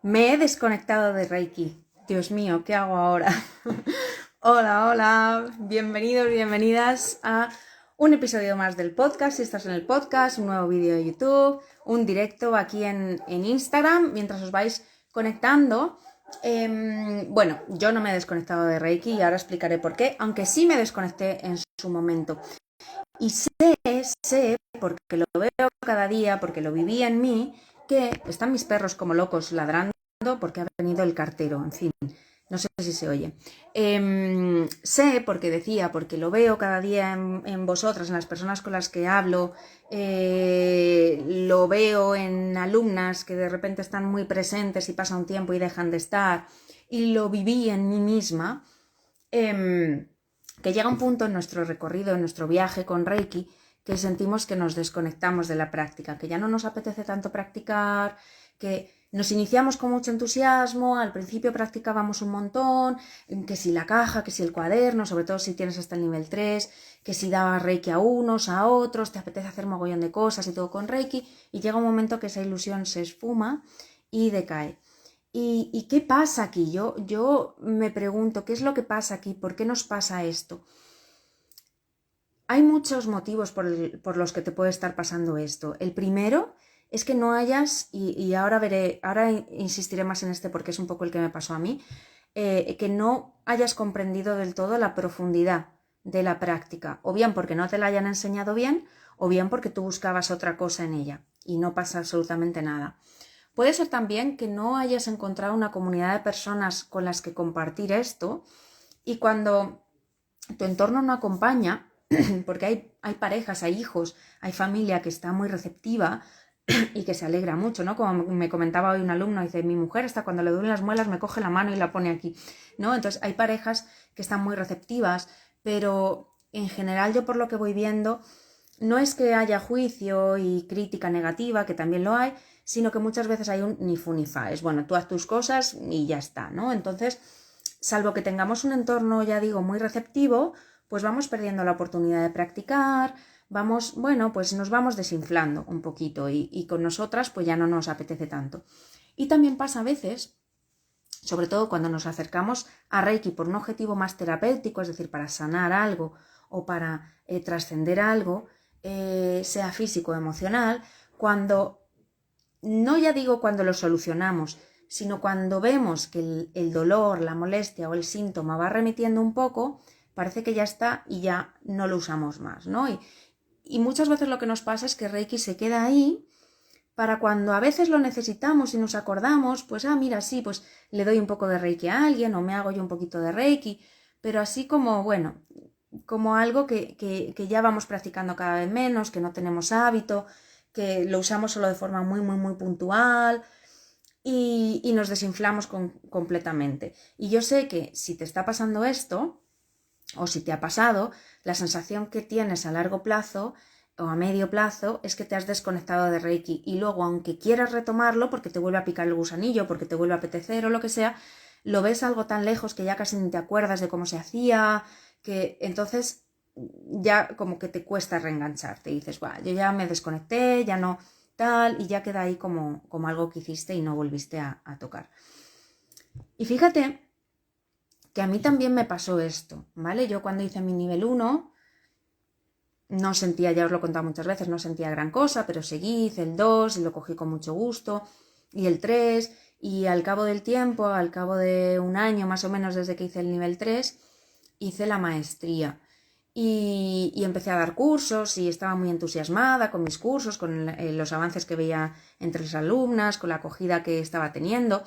Me he desconectado de Reiki. Dios mío, ¿qué hago ahora? Hola, hola. Bienvenidos, bienvenidas a un episodio más del podcast. Si estás en el podcast, un nuevo vídeo de YouTube, un directo aquí en Instagram, mientras os vais conectando. Bueno, yo no me he desconectado de Reiki y ahora explicaré por qué, aunque sí me desconecté en su momento. Y sé, porque lo veo cada día, porque lo viví en mí, que están mis perros como locos ladrando porque ha venido el cartero, en fin, no sé si se oye. Sé, porque decía, porque lo veo cada día en vosotras, en las personas con las que hablo, lo veo en alumnas que de repente están muy presentes y pasa un tiempo y dejan de estar, y lo viví en mí misma, que llega un punto en nuestro recorrido, en nuestro viaje con Reiki, que sentimos que nos desconectamos de la práctica, que ya no nos apetece tanto practicar, que nos iniciamos con mucho entusiasmo, al principio practicábamos un montón, que si la caja, que si el cuaderno, sobre todo si tienes hasta el nivel 3, que si dabas Reiki a unos, a otros, te apetece hacer mogollón de cosas y todo con Reiki, y llega un momento que esa ilusión se esfuma y decae. ¿Y qué pasa aquí? Yo me pregunto, ¿qué es lo que pasa aquí? ¿Por qué nos pasa esto? Hay muchos motivos por los que te puede estar pasando esto. El primero es que no hayas, y ahora insistiré más en este porque es un poco el que me pasó a mí, que no hayas comprendido del todo la profundidad de la práctica, o bien porque no te la hayan enseñado bien, o bien porque tú buscabas otra cosa en ella y no pasa absolutamente nada. Puede ser también que no hayas encontrado una comunidad de personas con las que compartir esto, y cuando tu entorno no acompaña, porque hay parejas, hay hijos, hay familia que está muy receptiva y que se alegra mucho, ¿no? Como me comentaba hoy un alumno, dice, mi mujer hasta cuando le duelen las muelas me coge la mano y la pone aquí, ¿no? Entonces hay parejas que están muy receptivas, pero en general yo por lo que voy viendo, no es que haya juicio y crítica negativa, que también lo hay, sino que muchas veces hay un ni fu ni fa, es bueno, tú haz tus cosas y ya está, ¿no? Entonces, salvo que tengamos un entorno, ya digo, muy receptivo, pues vamos perdiendo la oportunidad de practicar, pues nos vamos desinflando un poquito y con nosotras pues ya no nos apetece tanto. Y también pasa a veces, sobre todo cuando nos acercamos a Reiki por un objetivo más terapéutico, es decir, para sanar algo o para trascender algo, sea físico o emocional, cuando, no ya digo cuando lo solucionamos, sino cuando vemos que el dolor, la molestia o el síntoma va remitiendo un poco, parece que ya está y ya no lo usamos más, ¿no? Y muchas veces lo que nos pasa es que Reiki se queda ahí para cuando a veces lo necesitamos y nos acordamos, pues mira, sí, pues le doy un poco de Reiki a alguien o me hago yo un poquito de Reiki, pero así como, bueno, como algo que ya vamos practicando cada vez menos, que no tenemos hábito, que lo usamos solo de forma muy, muy, muy puntual y nos desinflamos completamente. Y yo sé que si te está pasando esto, o si te ha pasado, la sensación que tienes a largo plazo o a medio plazo es que te has desconectado de Reiki y luego, aunque quieras retomarlo porque te vuelve a picar el gusanillo, porque te vuelve a apetecer o lo que sea, lo ves algo tan lejos que ya casi ni te acuerdas de cómo se hacía, que entonces ya como que te cuesta reengancharte y dices, yo ya me desconecté, ya no tal, y ya queda ahí como algo que hiciste y no volviste a tocar. Y fíjate que a mí también me pasó esto, ¿vale? Yo cuando hice mi nivel 1 no sentía, ya os lo he contado muchas veces, no sentía gran cosa, pero seguí, hice el 2 y lo cogí con mucho gusto, y el 3, y al cabo del tiempo, al cabo de un año más o menos desde que hice el nivel 3, hice la maestría. Y empecé a dar cursos y estaba muy entusiasmada con mis cursos, con los avances que veía entre las alumnas, con la acogida que estaba teniendo.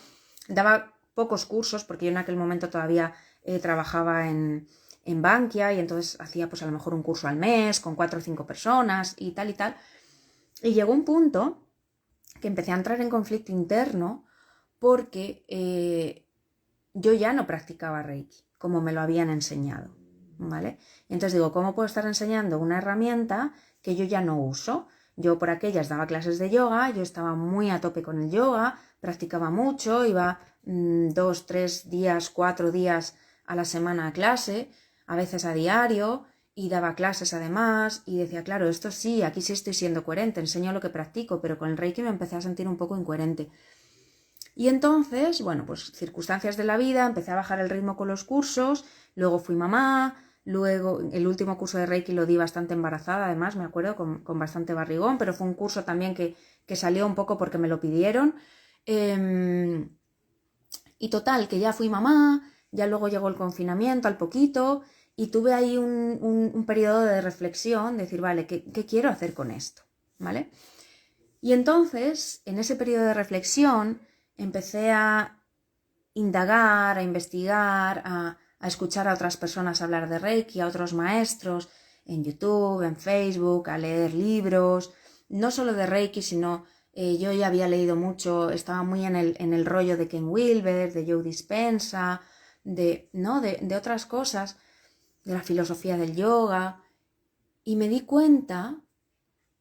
Daba pocos cursos porque yo en aquel momento todavía trabajaba en Bankia y entonces hacía pues a lo mejor un curso al mes con 4 o 5 personas y tal y tal. Y llegó un punto que empecé a entrar en conflicto interno porque yo ya no practicaba Reiki como me lo habían enseñado, ¿vale? Y entonces digo, ¿cómo puedo estar enseñando una herramienta que yo ya no uso? Yo por aquellas daba clases de yoga, yo estaba muy a tope con el yoga, practicaba mucho, iba 2, 3 días, 4 días a la semana a clase, a veces a diario, y daba clases además, y decía, claro, esto sí, aquí sí estoy siendo coherente, enseño lo que practico, pero con el Reiki me empecé a sentir un poco incoherente. Y entonces, bueno, pues circunstancias de la vida, empecé a bajar el ritmo con los cursos, luego fui mamá, luego el último curso de Reiki lo di bastante embarazada, además, me acuerdo, con bastante barrigón, pero fue un curso también que salió un poco porque me lo pidieron. Y total, que ya fui mamá, ya luego llegó el confinamiento al poquito y tuve ahí un periodo de reflexión, decir, vale, ¿qué quiero hacer con esto? ¿Vale? Y entonces, en ese periodo de reflexión, empecé a indagar, a investigar, a escuchar a otras personas hablar de Reiki, a otros maestros, en YouTube, en Facebook, a leer libros, no solo de Reiki, sino yo ya había leído mucho, estaba muy en el rollo de Ken Wilber, de Joe Dispenza, de otras cosas, de la filosofía del yoga, y me di cuenta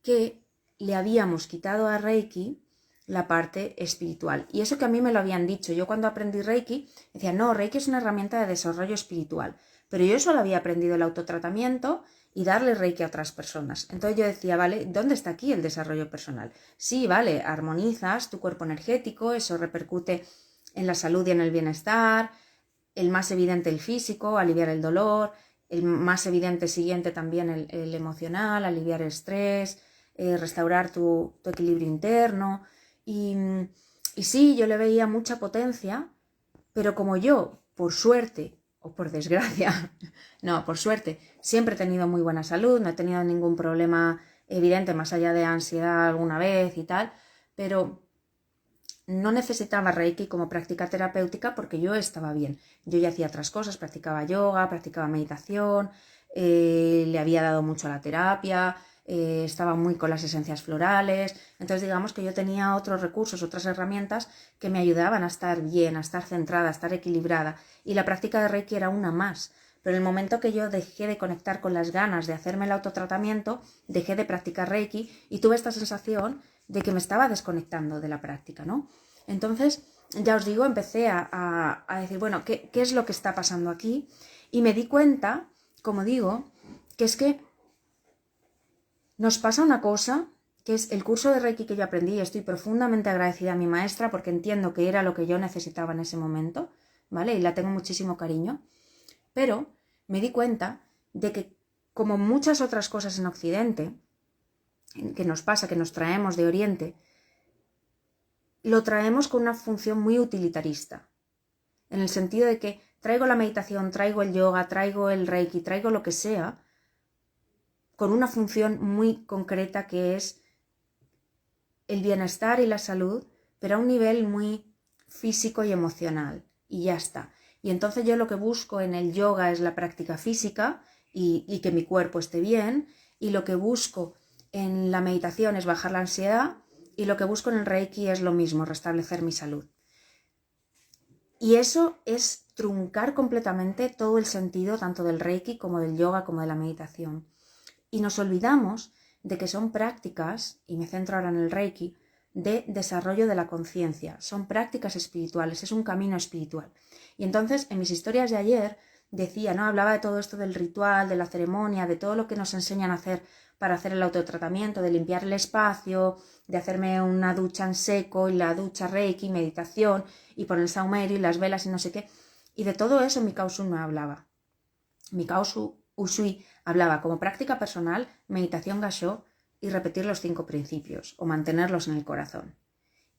que le habíamos quitado a Reiki la parte espiritual. Y eso que a mí me lo habían dicho. Yo cuando aprendí Reiki decía, no, Reiki es una herramienta de desarrollo espiritual. Pero yo solo había aprendido el autotratamiento y darle Reiki a otras personas. Entonces yo decía, vale, ¿dónde está aquí el desarrollo personal? Sí, vale, armonizas tu cuerpo energético, eso repercute en la salud y en el bienestar, el más evidente el físico, aliviar el dolor, el más evidente siguiente también el emocional, aliviar el estrés, restaurar tu equilibrio interno. Y sí, yo le veía mucha potencia, pero como yo, por suerte, o por desgracia, no, por suerte, siempre he tenido muy buena salud, no he tenido ningún problema evidente más allá de ansiedad alguna vez y tal, pero no necesitaba Reiki como práctica terapéutica porque yo estaba bien. Yo ya hacía otras cosas, practicaba yoga, practicaba meditación, le había dado mucho a la terapia, estaba muy con las esencias florales. Entonces digamos que yo tenía otros recursos, otras herramientas que me ayudaban a estar bien, a estar centrada, a estar equilibrada. Y la práctica de Reiki era una más. Pero en el momento que yo dejé de conectar con las ganas de hacerme el autotratamiento, dejé de practicar Reiki y tuve esta sensación de que me estaba desconectando de la práctica, ¿no? Entonces, ya os digo, empecé a decir, bueno, ¿qué es lo que está pasando aquí? Y me di cuenta, como digo, que es que nos pasa una cosa, que es el curso de Reiki que yo aprendí, y estoy profundamente agradecida a mi maestra porque entiendo que era lo que yo necesitaba en ese momento, ¿vale? Y la tengo muchísimo cariño, pero me di cuenta de que, como muchas otras cosas en Occidente, que nos pasa, que nos traemos de Oriente, lo traemos con una función muy utilitarista, en el sentido de que traigo la meditación, traigo el yoga, traigo el Reiki, traigo lo que sea, con una función muy concreta que es el bienestar y la salud, pero a un nivel muy físico y emocional, y ya está. Y entonces yo lo que busco en el yoga es la práctica física y que mi cuerpo esté bien, y lo que busco en la meditación es bajar la ansiedad, y lo que busco en el Reiki es lo mismo, restablecer mi salud. Y eso es truncar completamente todo el sentido tanto del Reiki como del yoga como de la meditación. Y nos olvidamos de que son prácticas, y me centro ahora en el Reiki, de desarrollo de la conciencia. Son prácticas espirituales, es un camino espiritual. Y entonces, en mis historias de ayer, decía, ¿no? Hablaba de todo esto del ritual, de la ceremonia, de todo lo que nos enseñan a hacer para hacer el autotratamiento, de limpiar el espacio, de hacerme una ducha en seco y la ducha Reiki, meditación, y poner el saumerio y las velas y no sé qué. Y de todo eso Mikao Usui no hablaba. Mikao Usui hablaba como práctica personal, meditación Gassho y repetir los 5 principios o mantenerlos en el corazón.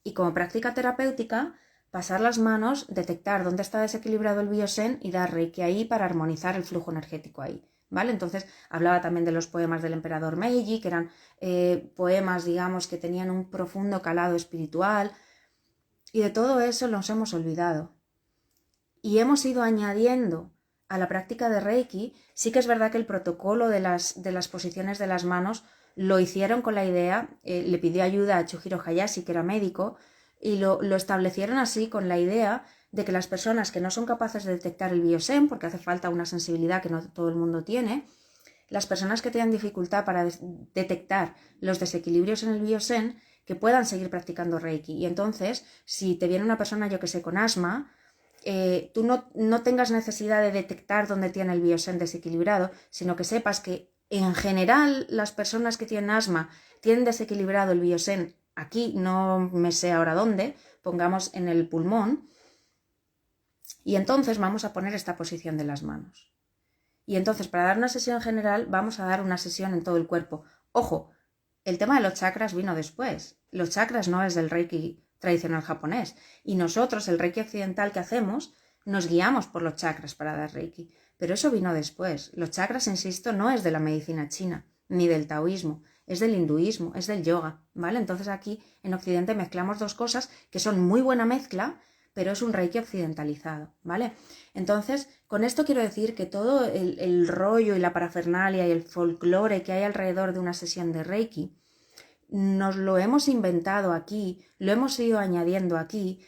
Y como práctica terapéutica, pasar las manos, detectar dónde está desequilibrado el Biosen y dar Reiki ahí para armonizar el flujo energético ahí, ¿vale? Entonces hablaba también de los poemas del emperador Meiji, que eran poemas, digamos, que tenían un profundo calado espiritual, y de todo eso nos hemos olvidado. Y hemos ido añadiendo a la práctica de Reiki. Sí que es verdad que el protocolo de las posiciones de las manos lo hicieron con la idea, le pidió ayuda a Chujiro Hayashi, que era médico, y lo establecieron así con la idea de que las personas que no son capaces de detectar el Biosen, porque hace falta una sensibilidad que no todo el mundo tiene, las personas que tengan dificultad para detectar los desequilibrios en el Biosen, que puedan seguir practicando Reiki. Y entonces, si te viene una persona, yo que sé, con asma, tú no tengas necesidad de detectar dónde tiene el Biosen desequilibrado, sino que sepas que en general las personas que tienen asma tienen desequilibrado el Biosen aquí, no me sé ahora dónde, pongamos en el pulmón y entonces vamos a poner esta posición de las manos. Y entonces para dar una sesión general vamos a dar una sesión en todo el cuerpo. Ojo, el tema de los chakras vino después. Los chakras no es del Reiki tradicional japonés. Y nosotros, el Reiki occidental que hacemos, nos guiamos por los chakras para dar Reiki. Pero eso vino después. Los chakras, insisto, no es de la medicina china, ni del taoísmo, es del hinduismo, es del yoga, ¿vale? Entonces aquí en Occidente mezclamos dos cosas que son muy buena mezcla, pero es un Reiki occidentalizado, ¿vale? Entonces, con esto quiero decir que todo el rollo y la parafernalia y el folclore que hay alrededor de una sesión de Reiki, nos lo hemos inventado aquí, lo hemos ido añadiendo aquí,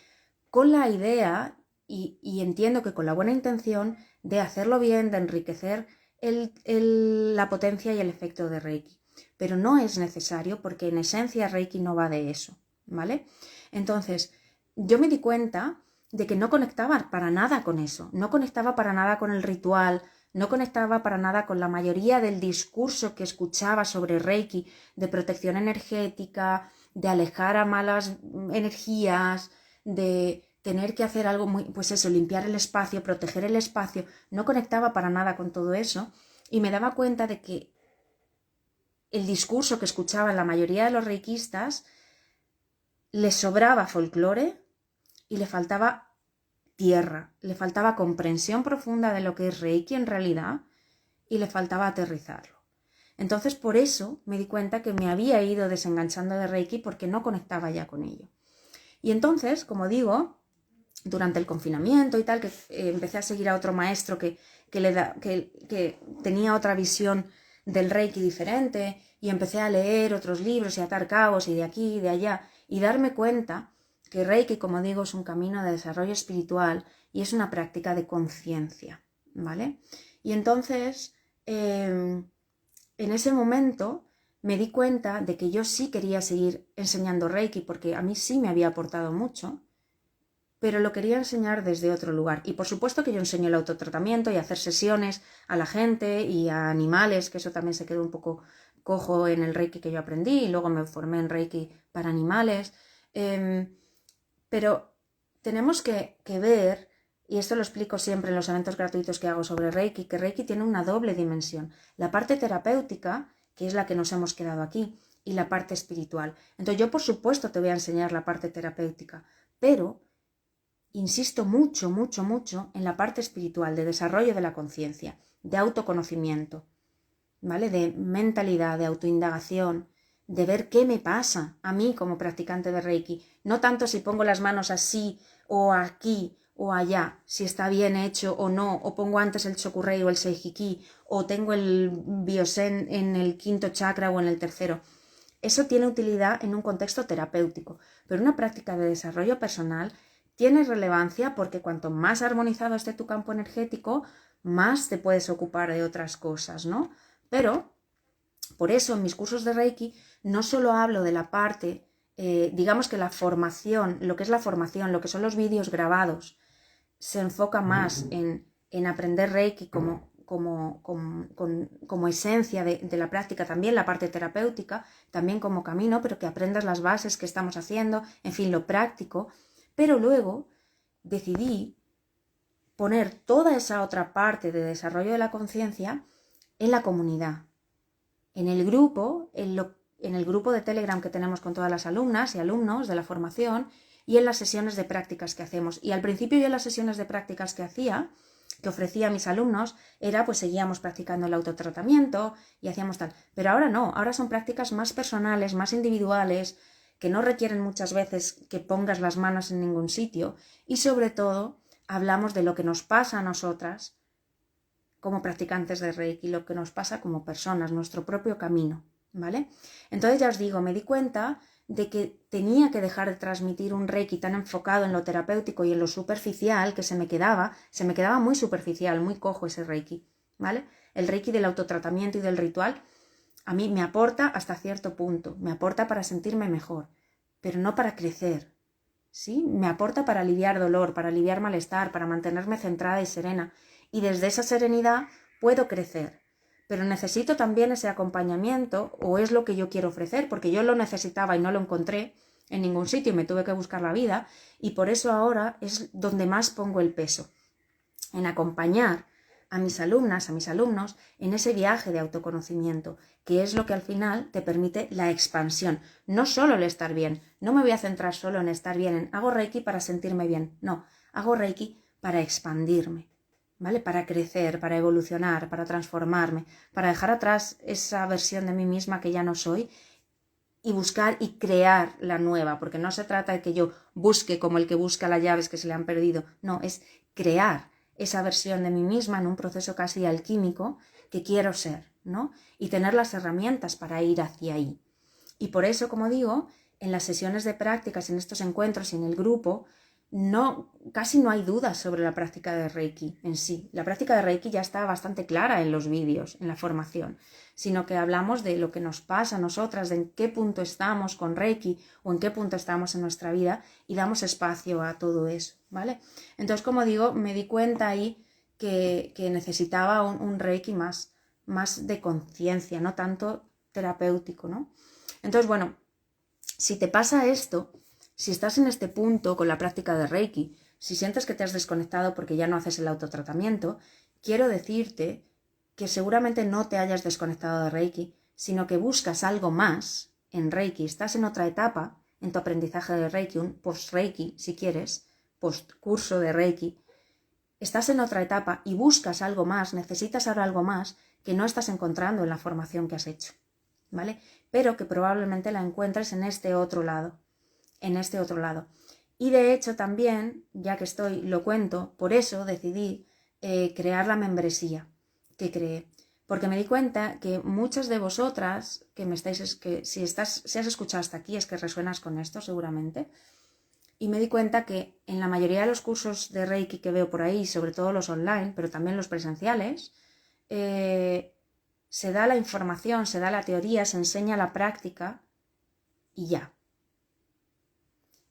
con la idea, y entiendo que con la buena intención, de hacerlo bien, de enriquecer la potencia y el efecto de Reiki. Pero no es necesario porque en esencia Reiki no va de eso, ¿vale? Entonces, yo me di cuenta de que no conectaba para nada con eso, no conectaba para nada con el ritual, no conectaba para nada con la mayoría del discurso que escuchaba sobre Reiki, de protección energética, de alejar a malas energías, de tener que hacer algo muy, pues eso, limpiar el espacio, proteger el espacio. No conectaba para nada con todo eso y me daba cuenta de que el discurso que escuchaban la mayoría de los reikistas le sobraba folclore y le faltaba tierra, le faltaba comprensión profunda de lo que es Reiki en realidad y le faltaba aterrizarlo. Entonces por eso me di cuenta que me había ido desenganchando de Reiki porque no conectaba ya con ello. Y entonces, como digo, durante el confinamiento y tal, que empecé a seguir a otro maestro que tenía otra visión del Reiki diferente y empecé a leer otros libros y a atar cabos y de aquí y de allá y darme cuenta que Reiki, como digo, es un camino de desarrollo espiritual y es una práctica de conciencia, ¿vale? Y entonces, en ese momento me di cuenta de que yo sí quería seguir enseñando Reiki porque a mí sí me había aportado mucho, pero lo quería enseñar desde otro lugar. Y por supuesto que yo enseño el autotratamiento y hacer sesiones a la gente y a animales, que eso también se quedó un poco cojo en el Reiki que yo aprendí y luego me formé en Reiki para animales. Pero tenemos que ver, y esto lo explico siempre en los eventos gratuitos que hago sobre Reiki, que Reiki tiene una doble dimensión. La parte terapéutica, que es la que nos hemos quedado aquí, y la parte espiritual. Entonces yo por supuesto te voy a enseñar la parte terapéutica, pero insisto mucho, mucho, mucho en la parte espiritual, de desarrollo de la conciencia, de autoconocimiento, ¿vale? De mentalidad, de autoindagación, de ver qué me pasa a mí como practicante de Reiki. No tanto si pongo las manos así o aquí o allá, si está bien hecho o no, o pongo antes el Chokurei o el Seihiki, o tengo el Byosen en el quinto chakra o en el tercero. Eso tiene utilidad en un contexto terapéutico, pero una práctica de desarrollo personal tiene relevancia porque cuanto más armonizado esté tu campo energético, más te puedes ocupar de otras cosas, ¿no? Pero, por eso en mis cursos de Reiki no solo hablo de la parte, digamos que la formación, lo que es la formación, lo que son los vídeos grabados, se enfoca más en aprender Reiki como esencia de la práctica, también la parte terapéutica, también como camino, pero que aprendas las bases que estamos haciendo, en fin, lo práctico. Pero luego decidí poner toda esa otra parte de desarrollo de la conciencia en la comunidad, en el grupo, en el grupo de Telegram que tenemos con todas las alumnas y alumnos de la formación y en las sesiones de prácticas que hacemos. Y al principio yo en las sesiones de prácticas que ofrecía a mis alumnos, era pues seguíamos practicando el autotratamiento y hacíamos tal. Pero ahora no, ahora son prácticas más personales, más individuales, que no requieren muchas veces que pongas las manos en ningún sitio y sobre todo hablamos de lo que nos pasa a nosotras como practicantes de Reiki, lo que nos pasa como personas, nuestro propio camino, ¿vale? Entonces ya os digo, me di cuenta de que tenía que dejar de transmitir un Reiki tan enfocado en lo terapéutico y en lo superficial que se me quedaba muy superficial, muy cojo ese Reiki, ¿vale? El Reiki del autotratamiento y del ritual a mí me aporta hasta cierto punto, me aporta para sentirme mejor, pero no para crecer, ¿sí? Me aporta para aliviar dolor, para aliviar malestar, para mantenerme centrada y serena, y desde esa serenidad puedo crecer. Pero necesito también ese acompañamiento, o es lo que yo quiero ofrecer, porque yo lo necesitaba y no lo encontré, en ningún sitio, me tuve que buscar la vida, y por eso ahora es donde más pongo el peso, en acompañar a mis alumnas, a mis alumnos, en ese viaje de autoconocimiento, que es lo que al final te permite la expansión. No solo el estar bien, no me voy a centrar solo en estar bien, en hago Reiki para sentirme bien, no, hago Reiki para expandirme, ¿vale? Para crecer, para evolucionar, para transformarme, para dejar atrás esa versión de mí misma que ya no soy y buscar y crear la nueva, porque no se trata de que yo busque como el que busca las llaves que se le han perdido, no, es crear esa versión de mí misma en un proceso casi alquímico que quiero ser, ¿no? Y tener las herramientas para ir hacia ahí. Y por eso, como digo, en las sesiones de prácticas, en estos encuentros y en el grupo, casi no hay dudas sobre la práctica de Reiki en sí. La práctica de Reiki ya está bastante clara en los vídeos, en la formación, sino que hablamos de lo que nos pasa a nosotras, de en qué punto estamos con Reiki o en qué punto estamos en nuestra vida y damos espacio a todo eso, ¿vale? Entonces, como digo, me di cuenta ahí que necesitaba un Reiki más de conciencia, no tanto terapéutico, ¿no? Entonces, bueno, si te pasa esto, si estás en este punto con la práctica de Reiki, si sientes que te has desconectado porque ya no haces el autotratamiento, quiero decirte que seguramente no te hayas desconectado de Reiki, sino que buscas algo más en Reiki. Estás en otra etapa en tu aprendizaje de Reiki, un post-Reiki, si quieres, post-curso de Reiki. Estás en otra etapa y buscas algo más, necesitas ahora algo más que no estás encontrando en la formación que has hecho, ¿vale? Pero que probablemente la encuentres en este otro lado. Y de hecho también, ya que lo cuento, por eso decidí crear la membresía que creé. Porque me di cuenta que muchas de vosotras, si has escuchado hasta aquí, es que resuenas con esto seguramente. Y me di cuenta que en la mayoría de los cursos de Reiki que veo por ahí, sobre todo los online, pero también los presenciales, se da la información, se da la teoría, se enseña la práctica y ya.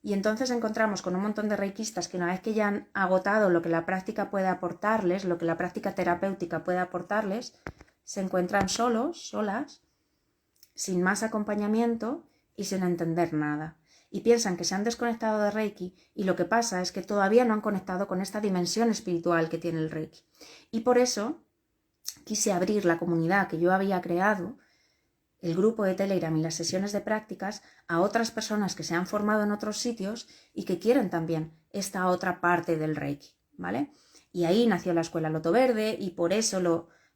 Y entonces encontramos con un montón de reikistas que una vez que ya han agotado lo que la práctica puede aportarles, lo que la práctica terapéutica puede aportarles, se encuentran solos, solas, sin más acompañamiento y sin entender nada. Y piensan que se han desconectado de Reiki y lo que pasa es que todavía no han conectado con esta dimensión espiritual que tiene el Reiki. Y por eso quise abrir la comunidad que yo había creado, el grupo de Telegram y las sesiones de prácticas, a otras personas que se han formado en otros sitios y que quieren también esta otra parte del Reiki, ¿vale? Y ahí nació la Escuela Loto Verde y por eso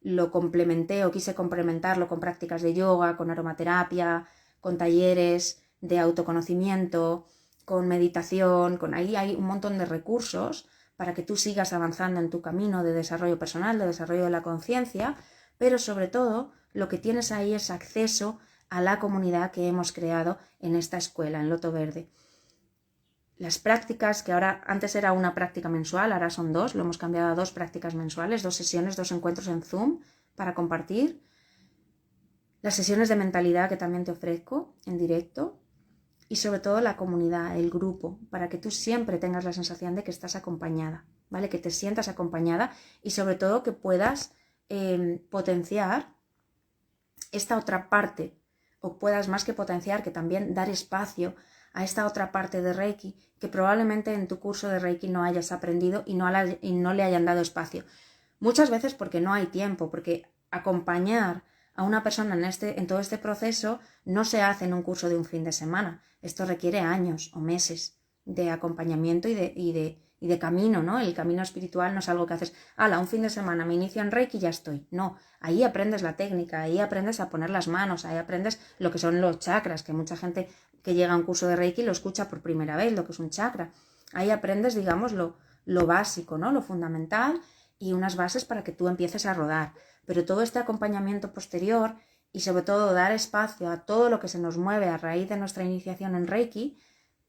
lo complementé o quise complementarlo con prácticas de yoga, con aromaterapia, con talleres de autoconocimiento, con meditación, ahí hay un montón de recursos para que tú sigas avanzando en tu camino de desarrollo personal, de desarrollo de la conciencia, pero sobre todo lo que tienes ahí es acceso a la comunidad que hemos creado en esta escuela, en Loto Verde. Las prácticas, que ahora antes era una práctica mensual, ahora son 2, lo hemos cambiado a 2 prácticas mensuales, 2 sesiones, 2 encuentros en Zoom para compartir. Las sesiones de mentalidad que también te ofrezco en directo. Y sobre todo la comunidad, el grupo, para que tú siempre tengas la sensación de que estás acompañada, ¿vale? Que te sientas acompañada y sobre todo que puedas potenciar esta otra parte, o puedas más que potenciar, que también dar espacio a esta otra parte de Reiki que probablemente en tu curso de Reiki no hayas aprendido y no le hayan dado espacio. Muchas veces porque no hay tiempo, porque acompañar a una persona en todo este proceso no se hace en un curso de un fin de semana. Esto requiere años o meses de acompañamiento y de camino, ¿no? El camino espiritual no es algo que haces, un fin de semana me inicio en Reiki y ya estoy. No, ahí aprendes la técnica, ahí aprendes a poner las manos, ahí aprendes lo que son los chakras, que mucha gente que llega a un curso de Reiki lo escucha por primera vez, lo que es un chakra. Ahí aprendes, digamos, lo básico, ¿no? Lo fundamental y unas bases para que tú empieces a rodar. Pero todo este acompañamiento posterior y sobre todo dar espacio a todo lo que se nos mueve a raíz de nuestra iniciación en Reiki,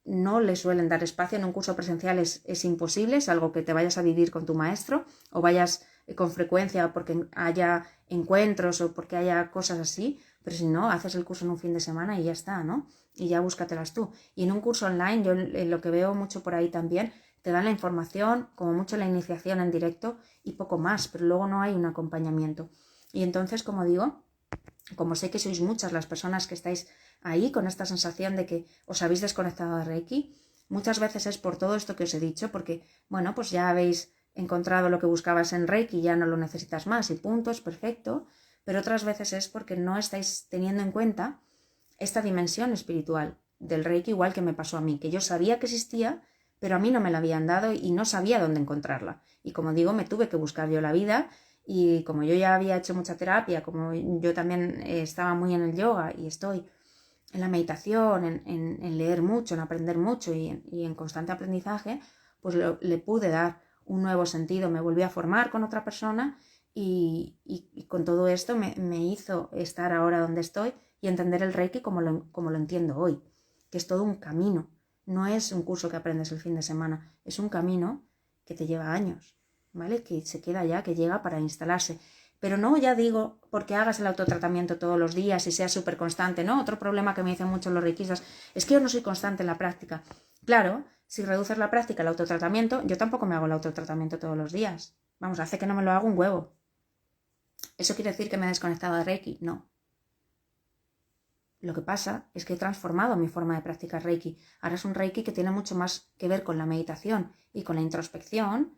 no le suelen dar espacio en un curso presencial, es imposible, es algo que te vayas a vivir con tu maestro o vayas con frecuencia porque haya encuentros o porque haya cosas así, pero si no, haces el curso en un fin de semana y ya está, ¿no? Y ya búscatelas tú. Y en un curso online, yo lo que veo mucho por ahí también, te dan la información, como mucho la iniciación en directo y poco más, pero luego no hay un acompañamiento. Y entonces, como digo, como sé que sois muchas las personas que estáis ahí con esta sensación de que os habéis desconectado de Reiki, muchas veces es por todo esto que os he dicho, porque, bueno, pues ya habéis encontrado lo que buscabas en Reiki y ya no lo necesitas más y punto, es perfecto, pero otras veces es porque no estáis teniendo en cuenta esta dimensión espiritual del Reiki, igual que me pasó a mí, que yo sabía que existía, pero a mí no me la habían dado y no sabía dónde encontrarla. Y como digo, me tuve que buscar yo la vida y como yo ya había hecho mucha terapia, como yo también estaba muy en el yoga y estoy en la meditación, en leer mucho, en aprender mucho y en constante aprendizaje, pues le pude dar un nuevo sentido. Me volví a formar con otra persona y con todo esto me hizo estar ahora donde estoy y entender el Reiki como lo entiendo hoy, que es todo un camino. No es un curso que aprendes el fin de semana, es un camino que te lleva años, ¿vale? Que se queda ya, que llega para instalarse. Pero no, ya digo, porque hagas el autotratamiento todos los días y seas súper constante, ¿no? Otro problema que me dicen mucho los reikistas es que yo no soy constante en la práctica. Claro, si reduces la práctica, el autotratamiento, yo tampoco me hago el autotratamiento todos los días. Vamos, hace que no me lo hago un huevo. ¿Eso quiere decir que me he desconectado de Reiki? No. Lo que pasa es que he transformado mi forma de practicar Reiki. Ahora es un Reiki que tiene mucho más que ver con la meditación y con la introspección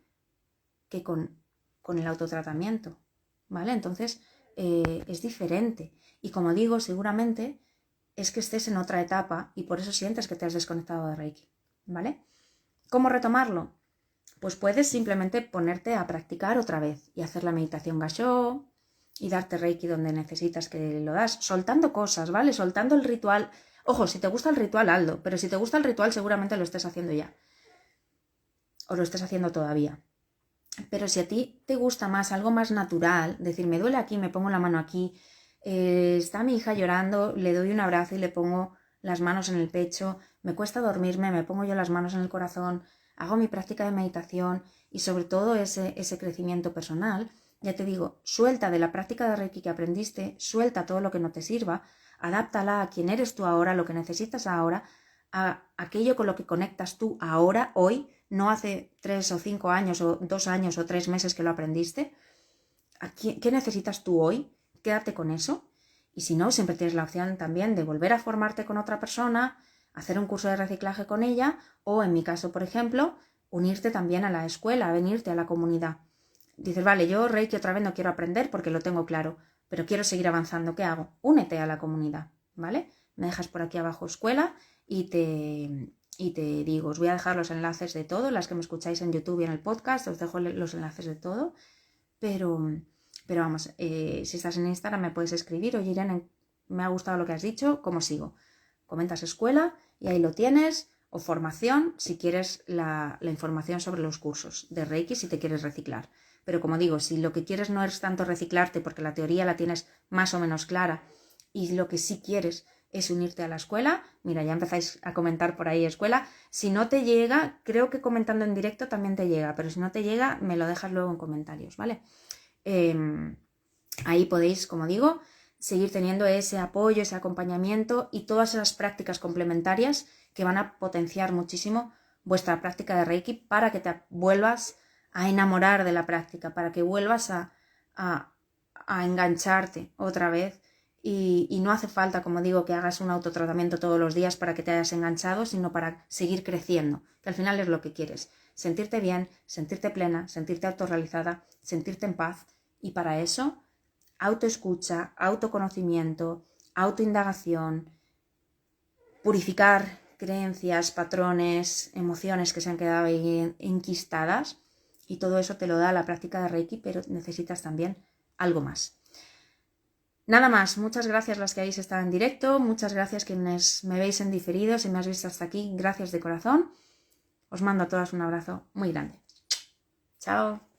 que con el autotratamiento, ¿vale? Entonces es diferente. Y como digo, seguramente es que estés en otra etapa y por eso sientes que te has desconectado de Reiki, ¿vale? ¿Cómo retomarlo? Pues puedes simplemente ponerte a practicar otra vez y hacer la meditación Gassho y darte Reiki donde necesitas que lo das, soltando cosas, ¿vale? Soltando el ritual. Ojo, si te gusta el ritual, hazlo, pero si te gusta el ritual seguramente lo estés haciendo ya. O lo estés haciendo todavía. Pero si a ti te gusta más algo más natural, decir, me duele aquí, me pongo la mano aquí, está mi hija llorando, le doy un abrazo y le pongo las manos en el pecho, me cuesta dormirme, me pongo yo las manos en el corazón, hago mi práctica de meditación y sobre todo ese crecimiento personal, ya te digo, suelta de la práctica de Reiki que aprendiste, suelta todo lo que no te sirva, adáptala a quien eres tú ahora, lo que necesitas ahora, a aquello con lo que conectas tú ahora, hoy, no hace 3 o 5 años o 2 años o 3 meses que lo aprendiste. ¿Qué necesitas tú hoy? Quédate con eso. Y si no, siempre tienes la opción también de volver a formarte con otra persona, hacer un curso de reciclaje con ella o, en mi caso, por ejemplo, unirte también a la escuela, venirte a la comunidad. Dices, vale, yo Reiki otra vez no quiero aprender porque lo tengo claro, pero quiero seguir avanzando. ¿Qué hago? Únete a la comunidad, ¿vale? Me dejas por aquí abajo escuela y te digo, os voy a dejar los enlaces de todo, las que me escucháis en YouTube y en el podcast, os dejo los enlaces de todo, pero vamos, si estás en Instagram me puedes escribir, oye Irene, me ha gustado lo que has dicho, ¿cómo sigo? Comentas escuela y ahí lo tienes, o formación si quieres la información sobre los cursos de Reiki, si te quieres reciclar. Pero como digo, si lo que quieres no es tanto reciclarte porque la teoría la tienes más o menos clara y lo que sí quieres es unirte a la escuela, mira, ya empezáis a comentar por ahí escuela, si no te llega, creo que comentando en directo también te llega, pero si no te llega, me lo dejas luego en comentarios, ¿vale? Ahí podéis, como digo, seguir teniendo ese apoyo, ese acompañamiento y todas esas prácticas complementarias que van a potenciar muchísimo vuestra práctica de Reiki para que te vuelvas a enamorar de la práctica, para que vuelvas a engancharte otra vez y no hace falta, como digo, que hagas un autotratamiento todos los días para que te hayas enganchado, sino para seguir creciendo, que al final es lo que quieres, sentirte bien, sentirte plena, sentirte autorrealizada, sentirte en paz y para eso autoescucha, autoconocimiento, autoindagación, purificar creencias, patrones, emociones que se han quedado ahí enquistadas y todo eso te lo da la práctica de Reiki, pero necesitas también algo más. Nada más, muchas gracias las que habéis estado en directo, muchas gracias quienes me veis en diferido, si me has visto hasta aquí, gracias de corazón. Os mando a todas un abrazo muy grande. Chao.